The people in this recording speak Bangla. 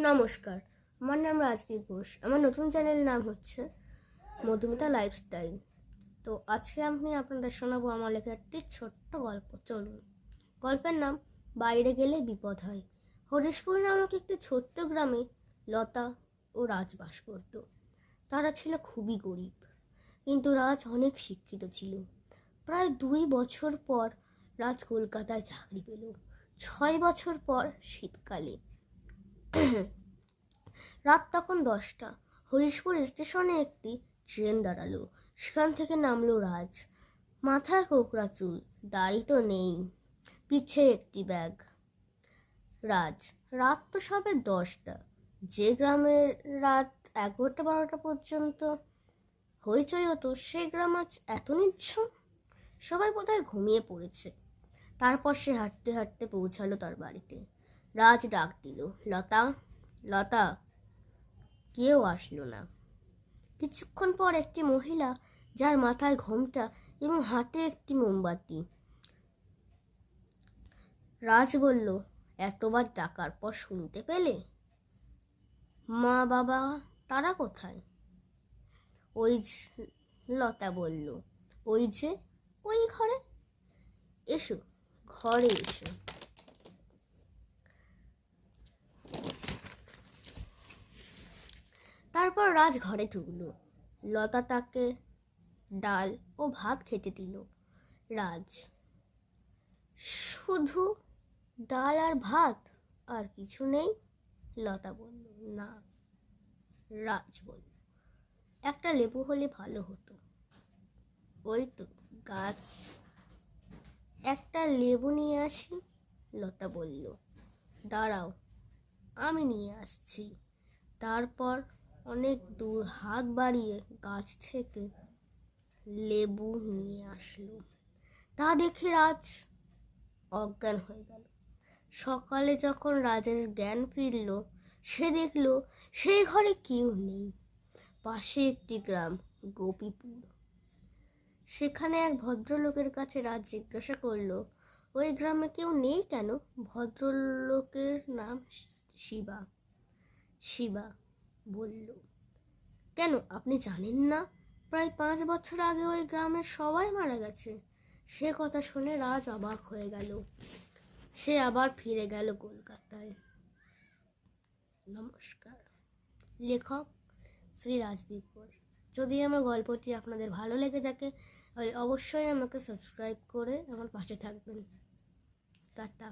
নমস্কার, আমার নাম রাজদীপ ঘোষ। আমার নতুন চ্যানেলের নাম হচ্ছে মধুমিতা লাইফস্টাইল। তো আজকে আমি আপনাদের শোনাবো আমার লেখা একটি ছোট্ট গল্প। চলুন। গল্পের নাম বাইরে গেলে বিপদ হয়। হরিশপুর নামক একটি ছোট্ট গ্রামে লতা ও রাজ বাস করত। তারা ছিল খুবই গরিব, কিন্তু রাজ অনেক শিক্ষিত ছিল। প্রায় 2 বছর পর রাজ কলকাতায় চাকরি পেল। 6 বছর পর শীতকালে রাত তখন 10টা। হরিশপুর স্টেশনে একটি ট্রেন দাঁড়ালো। সেখান থেকে নামলো রাজ। মাথায় কোকড়া চুল, দাড়ি তো নেই, পিঠে একটি ব্যাগ। রাত তো সবে 10টা। যে গ্রামের রাত 11টা-12টা পর্যন্ত হইচই হতো, সে গ্রাম আজ এত নিঝুম। সবাই বোধহয় ঘুমিয়ে পড়েছে। তারপর সে হাঁটতে হাঁটতে পৌঁছালো তার বাড়িতে। রাজ ডাক দিল, লতা, লতা। কেউ আসলো না। কিছুক্ষণ পর একটি মহিলা, যার মাথায় ঘোমটা এবং হাতে একটি মোমবাতি। রাজ বলল, এতবার ডাকার পর শুনতে পেলে? মা বাবা তারা কোথায়? ওই লতা বলল, ওই যে ওই ঘরে। এসো, ঘরে এসো। তারপর রাজ ঘরে ঢুকলো। লতা তাকে ডাল ও ভাত খেতে দিল। রাজ, শুধু ডাল আর ভাত, আর কিছু নেই? লতা বলল, না। রাজ বলল, একটা লেবু হলে ভালো হতো। ওই তো গাছ, একটা লেবু নিয়ে আসি। লতা বলল, দাঁড়াও, আমি নিয়ে আসছি। তারপর অনেক দূর হাত বাড়িয়ে গাছ থেকে লেবু নিয়ে আসলো। তা দেখে রাজ অজ্ঞান হয়ে গেল। সকালে যখন রাজের জ্ঞান ফিরল, সে দেখল সেই ঘরে কেউ নেই। পাশে একটি গ্রাম, গোপীপুর। সেখানে এক ভদ্রলোকের কাছে রাজ জিজ্ঞাসা করলো, ওই গ্রামে কেউ নেই কেন? ভদ্রলোকের নাম শিবা। শিবা বলল, কেন, আপনি জানেন না? প্রায় 5 বছর আগে ওই গ্রামের সবাই মারা গেছে। সে কথা শুনে রাজ অবাক হয়ে গেল। সে আবার ফিরে গেল কলকাতায়। নমস্কার। লেখক শ্রী রাজদীপ ঘোষ। যদি আমার গল্পটি আপনাদের ভালো লেগে থাকে, তাহলে অবশ্যই আমাকে সাবস্ক্রাইব করে আমার পাশে থাকবেন। টাটা।